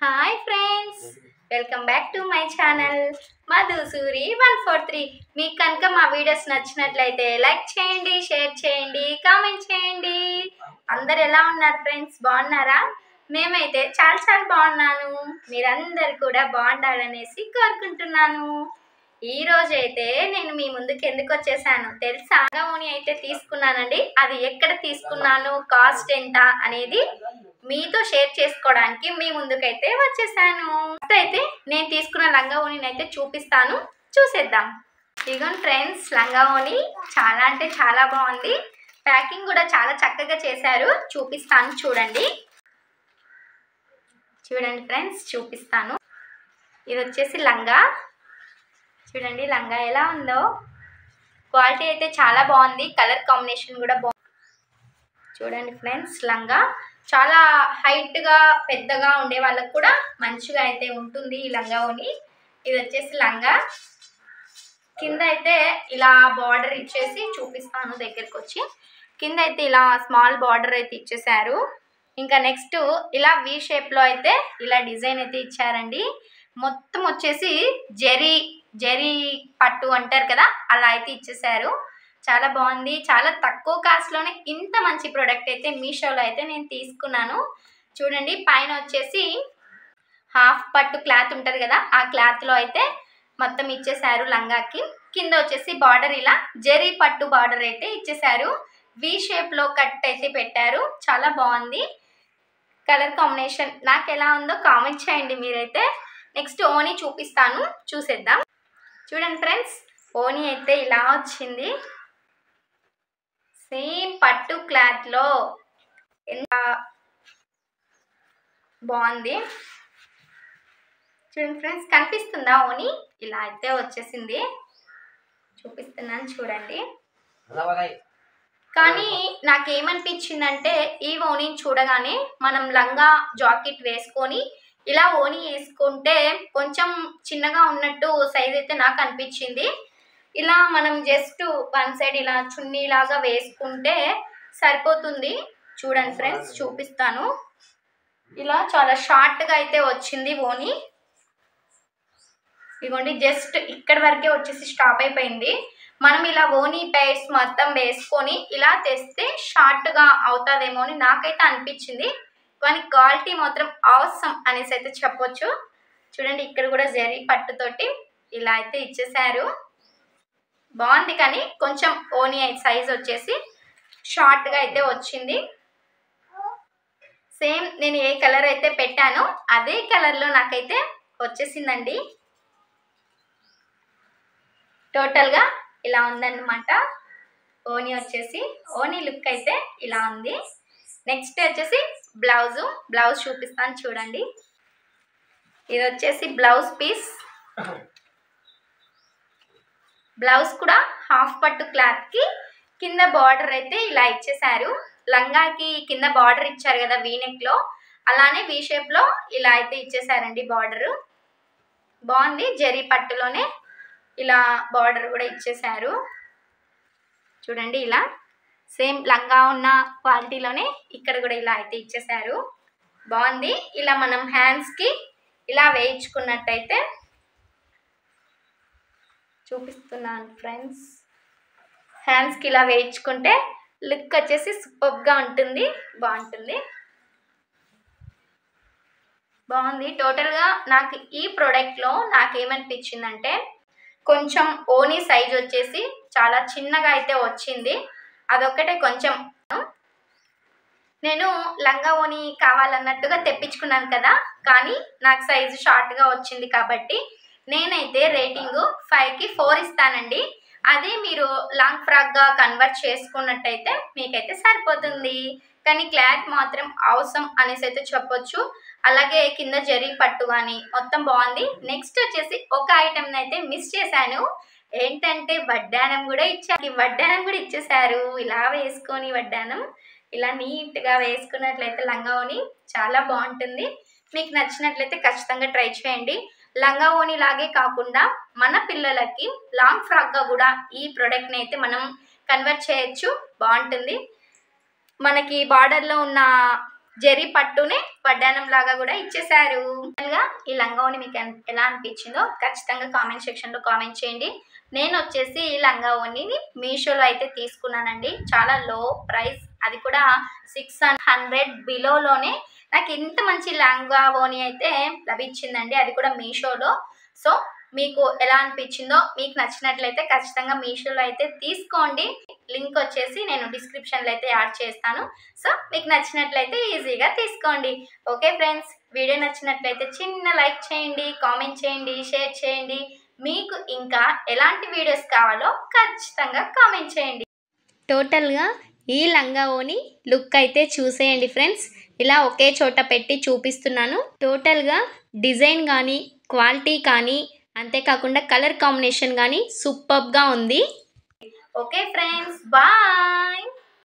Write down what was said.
Hi friends, welcome back to my channel Madhusuri 143. మీకు కనుక మా వీడియోస్ నచ్చినట్లయితే లైక్ చేయండి, షేర్ చేయండి, కామెంట్ చేయండి. అందరు ఎలా ఉన్నారు ఫ్రెండ్స్? బాగున్నారా? మేమైతే చాలా చాలా బాగున్నాను. మీరందరు కూడా బాగుండాలనేసి కోరుకుంటున్నాను. ఈ రోజు అయితే నేను మీ ముందుకు ఎందుకు వచ్చేసాను తెలుసా? ఓని అయితే తీసుకున్నానండి. అది ఎక్కడ తీసుకున్నాను, కాస్ట్ ఎంత అనేది మీతో షేర్ చేసుకోవడానికి మీ ముందుకైతే వచ్చేసాను. అయితే నేను తీసుకున్న లంగా ఓణిని అయితే చూపిస్తాను, చూసేద్దాం. ఇదిగోండి ఫ్రెండ్స్, లంగా ఓణి చాలా అంటే చాలా బాగుంది. ప్యాకింగ్ కూడా చాలా చక్కగా చేశారు. చూపిస్తాను, చూడండి చూడండి ఫ్రెండ్స్, చూపిస్తాను. ఇది వచ్చేసి లంగా. చూడండి లంగా ఎలా ఉందో. క్వాలిటీ అయితే చాలా బాగుంది. కలర్ కాంబినేషన్ కూడా బాగుంది. చూడండి ఫ్రెండ్స్, లంగా చాలా హైట్గా పెద్దగా ఉండే వాళ్ళకు కూడా మంచిగా అయితే ఉంటుంది ఈ లంగా ఓని. ఇది వచ్చేసి లంగా. కింద అయితే ఇలా బార్డర్ ఇచ్చేసి చూపిస్తాను దగ్గరికి వచ్చి. కింద అయితే ఇలా స్మాల్ బార్డర్ అయితే ఇచ్చేసారు. ఇంకా నెక్స్ట్ ఇలా వి షేప్లో అయితే ఇలా డిజైన్ అయితే ఇచ్చారండి. మొత్తం వచ్చేసి జరీ పట్టు అంటారు కదా, అలా అయితే ఇచ్చేసారు. చాలా బాగుంది. చాలా తక్కువ కాస్ట్లోనే ఇంత మంచి ప్రోడక్ట్ అయితే మీషోలో అయితే నేను తీసుకున్నాను. చూడండి, పైన వచ్చేసి హాఫ్ పట్టు క్లాత్ ఉంటుంది కదా, ఆ క్లాత్లో అయితే మొత్తం ఇచ్చేసారు లంగాకి. కింద వచ్చేసి బార్డర్ ఇలా జరీ పట్టు బార్డర్ అయితే ఇచ్చేసారు. వి షేప్లో కట్ అయితే పెట్టారు. చాలా బాగుంది. కలర్ కాంబినేషన్ నాకు ఎలా ఉందో కామెంట్ చేయండి మీరైతే. నెక్స్ట్ ఓని చూపిస్తాను, చూసేద్దాం. చూడండి ఫ్రెండ్స్, ఓని అయితే ఇలా వచ్చింది. సేమ్ పట్టు క్లాత్లో ఎంత బాగుంది. చూడండి ఫ్రెండ్స్, కనిపిస్తుందా ఓని? ఇలా అయితే వచ్చేసింది. చూపిస్తున్నాను చూడండి. కానీ నాకేమనిపించిందంటే ఈ ఓనీని చూడగానే మనం లంగా జాకెట్ వేసుకొని ఇలా ఓని వేసుకుంటే కొంచెం చిన్నగా ఉన్నట్టు సైజ్ అయితే నాకు అనిపించింది. ఇలా మనం జస్ట్ వన్ సైడ్ ఇలా చున్నీ లాగా వేసుకుంటే సరిపోతుంది. చూడండి ఫ్రెండ్స్, చూపిస్తాను. ఇలా చాలా షార్ట్గా అయితే వచ్చింది ఓని. ఇదిగోండి, జస్ట్ ఇక్కడ వరకే వచ్చేసి స్టాప్ అయిపోయింది. మనం ఇలా ఓని పైర్స్ మొత్తం వేసుకొని ఇలా తెస్తే షార్ట్గా అవుతుందేమో అని నాకైతే అనిపించింది. కానీ క్వాలిటీ మాత్రం అవసరం అనేసి అయితే చెప్పొచ్చు. చూడండి, ఇక్కడ కూడా జరీ పట్టుతోటి ఇలా అయితే ఇచ్చేసారు. బాగుంది. కానీ కొంచెం ఓని సైజ్ వచ్చేసి షార్ట్గా అయితే వచ్చింది. సేమ్ నేను ఏ కలర్ అయితే పెట్టానో అదే కలర్లో నాకైతే వచ్చేసిందండి. టోటల్గా ఇలా ఉందన్నమాట ఓని వచ్చేసి. ఓని లుక్ అయితే ఇలా ఉంది. నెక్స్ట్ వచ్చేసి బ్లౌజ్ చూపిస్తాను చూడండి. ఇది వచ్చేసి బ్లౌజ్ పీస్. బ్లౌజ్ కూడా హాఫ్ పట్టు క్లాత్కి కింద బార్డర్ అయితే ఇలా ఇచ్చేసారు. లంగాకి కింద బార్డర్ ఇచ్చారు కదా వీనెక్లో, అలానే వీ షేప్లో ఇలా అయితే ఇచ్చేసారండి బార్డరు. బాగుంది. జరీ పట్టులోనే ఇలా బార్డర్ కూడా ఇచ్చేసారు. చూడండి, ఇలా సేమ్ లంగా ఉన్న క్వాలిటీలోనే ఇక్కడ కూడా ఇలా అయితే ఇచ్చేసారు. బాగుంది. ఇలా మనం హ్యాండ్స్కి ఇలా వేయించుకున్నట్టయితే చూపిస్తున్నాను ఫ్రెండ్స్. హ్యాండ్స్కి ఇలా వేయించుకుంటే లుక్ వచ్చేసి సూపర్గా ఉంటుంది. బాగుంటుంది. టోటల్గా నాకు ఈ ప్రోడక్ట్లో నాకేమనిపించిందంటే కొంచెం ఓనీ సైజ్ వచ్చేసి చాలా చిన్నగా అయితే వచ్చింది. అదొక్కటే కొంచెం. నేను లంగా ఓనీ కావాలన్నట్టుగా తెప్పించుకున్నాను కదా, కానీ నాకు సైజు షార్ట్గా వచ్చింది కాబట్టి నేనైతే రేటింగు 5కి 4 ఇస్తానండి. అదే మీరు లాంగ్ ఫ్రాక్గా కన్వర్ట్ చేసుకున్నట్టయితే మీకైతే సరిపోతుంది. కానీ క్లాత్ మాత్రం అవసరం అనేసి అయితే చెప్పొచ్చు. అలాగే కింద జరీ పట్టు కానీ మొత్తం బాగుంది. నెక్స్ట్ వచ్చేసి ఒక ఐటెంని అయితే మిస్ చేశాను. ఏంటంటే వడ్డానం కూడా ఇచ్చారు. వడ్డానం కూడా ఇచ్చేసారు. ఇలా వేసుకొని వడ్డానం ఇలా నీట్గా వేసుకున్నట్లయితే లంగా ఓని చాలా బాగుంటుంది. మీకు నచ్చినట్లయితే ఖచ్చితంగా ట్రై చేయండి. లంగా ఓని లాగే కాకుండా మన పిల్లలకి లాంగ్ ఫ్రాక్గా కూడా ఈ ప్రోడక్ట్ని అయితే మనం కన్వర్ట్ చేయొచ్చు. బాగుంటుంది. మనకి బార్డర్లో ఉన్న జరీ పట్టునే వడ్డానం లాగా కూడా ఇచ్చేసారు. ఈ లంగావోని మీకు ఎలా అనిపించిందో ఖచ్చితంగా కామెంట్ సెక్షన్లో కామెంట్ చేయండి. నేను వచ్చేసి ఈ లంగావోనిని మీషోలో అయితే తీసుకున్నానండి. చాలా లో ప్రైస్, అది కూడా 600 బిలోలోనే నాకు ఇంత మంచి లంగావోని అయితే లభించిందండి, అది కూడా మీషోలో. సో మీకు ఎలా అనిపించిందో, మీకు నచ్చినట్లయితే ఖచ్చితంగా మీషోలో అయితే తీసుకోండి. లింక్ వచ్చేసి నేను డిస్క్రిప్షన్లో అయితే యాడ్ చేస్తాను. సో మీకు నచ్చినట్లయితే ఈజీగా తీసుకోండి. ఓకే ఫ్రెండ్స్, వీడియో నచ్చినట్లయితే చిన్న లైక్ చేయండి, కామెంట్ చేయండి, షేర్ చేయండి. మీకు ఇంకా ఎలాంటి వీడియోస్ కావాలో ఖచ్చితంగా కామెంట్ చేయండి. టోటల్గా ఈ లంగావోని లుక్ అయితే చూసేయండి ఫ్రెండ్స్. ఇలా ఒకే చోట పెట్టి చూపిస్తున్నాను. టోటల్గా డిజైన్ కానీ, క్వాలిటీ కానీ, అంతేకాకుండా కలర్ కాంబినేషన్ కానీ సూపర్గా ఉంది. Okay friends, bye.